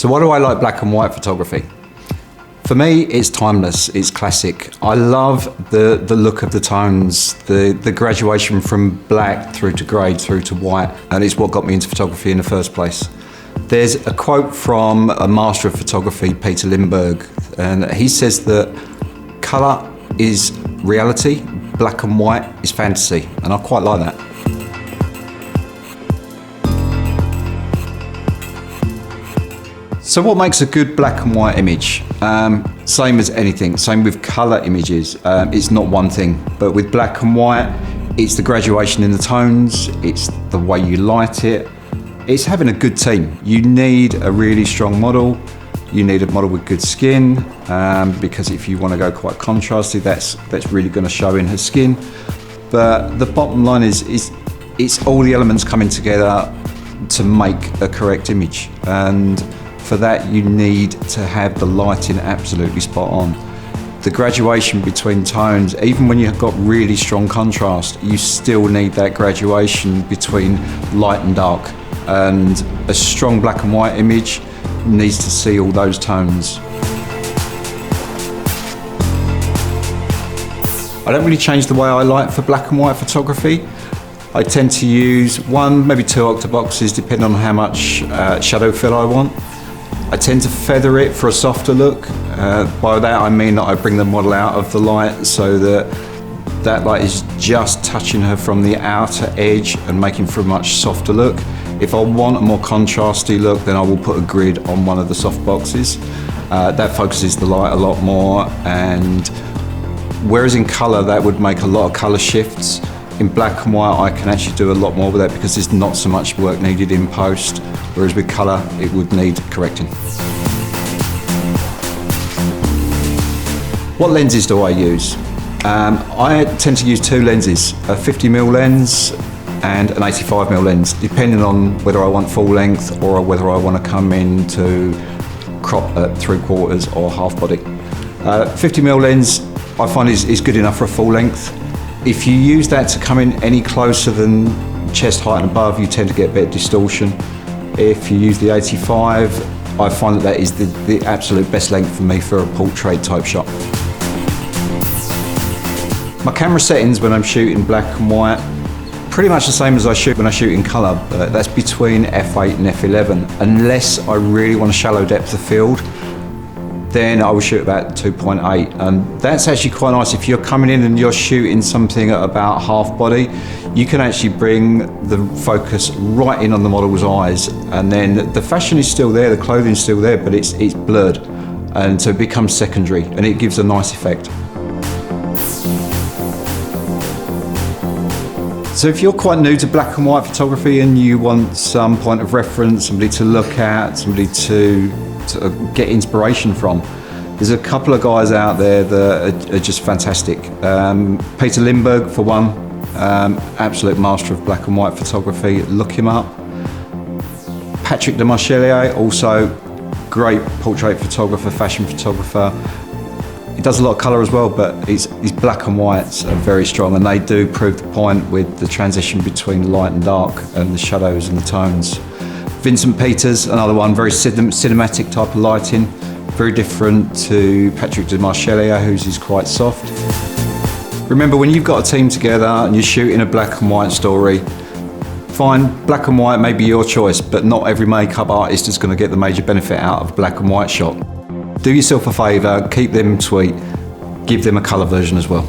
So why do I like black and white photography? For me, it's timeless, it's classic. I love the look of the tones, the graduation from black through to grey through to white, and it's what got me into photography in the first place. There's a quote from a master of photography, Peter Lindbergh, and he says that colour is reality, black and white is fantasy, and I quite like that. So what makes a good black and white image? Same as anything, same with colour images. It's not one thing, but with black and white, it's the graduation in the tones, it's the way you light it, it's having a good team. You need a really strong model, you need a model with good skin, because if you want to go quite contrasty, that's really going to show in her skin. But the bottom line is it's all the elements coming together to make a correct image. And for that, you need to have the lighting absolutely spot on. The graduation between tones, even when you've got really strong contrast, you still need that graduation between light and dark. And a strong black and white image needs to see all those tones. I don't really change the way I light for black and white photography. I tend to use one, maybe two octoboxes, depending on how much shadow fill I want. I tend to feather it for a softer look. By that I mean that I bring the model out of the light so that light is just touching her from the outer edge and making for a much softer look. If I want a more contrasty look, then I will put a grid on one of the soft boxes. That focuses the light a lot more, and whereas in colour that would make a lot of colour shifts, in black and white I can actually do a lot more with that because there's not so much work needed in post, whereas with colour it would need correcting. What lenses do I use? I tend to use two lenses, a 50mm lens and an 85mm lens, depending on whether I want full length or whether I want to come in to crop at 3/4 or half body. 50mm lens I find is good enough for a full length. If you use that to come in any closer than chest height and above, you tend to get a bit of distortion. If you use the 85, I find that is the absolute best length for me for a portrait type shot. My camera settings when I'm shooting black and white, pretty much the same as I shoot when I shoot in colour. That's between f8 and f11. Unless I really want a shallow depth of field, then I will shoot about 2.8. And that's actually quite nice. If you're coming in and you're shooting something at about half body, you can actually bring the focus right in on the model's eyes. And then the fashion is still there, the clothing's still there, but it's blurred. And so it becomes secondary and it gives a nice effect. So if you're quite new to black and white photography and you want some point of reference, somebody to look at, somebody to get inspiration from, there's a couple of guys out there that are just fantastic. Peter Lindbergh for one, absolute master of black and white photography, look him up. Patrick de Marchelier, also great portrait photographer, fashion photographer. He does a lot of colour as well, but his black and whites are very strong, and they do prove the point with the transition between light and dark and the shadows and the tones. Vincent Peters, another one, very cinematic type of lighting, very different to Patrick de Marchelier, whose is quite soft. Remember, when you've got a team together and you're shooting a black and white story, fine, black and white may be your choice, but not every makeup artist is going to get the major benefit out of a black and white shot. Do yourself a favour, keep them sweet, give them a colour version as well.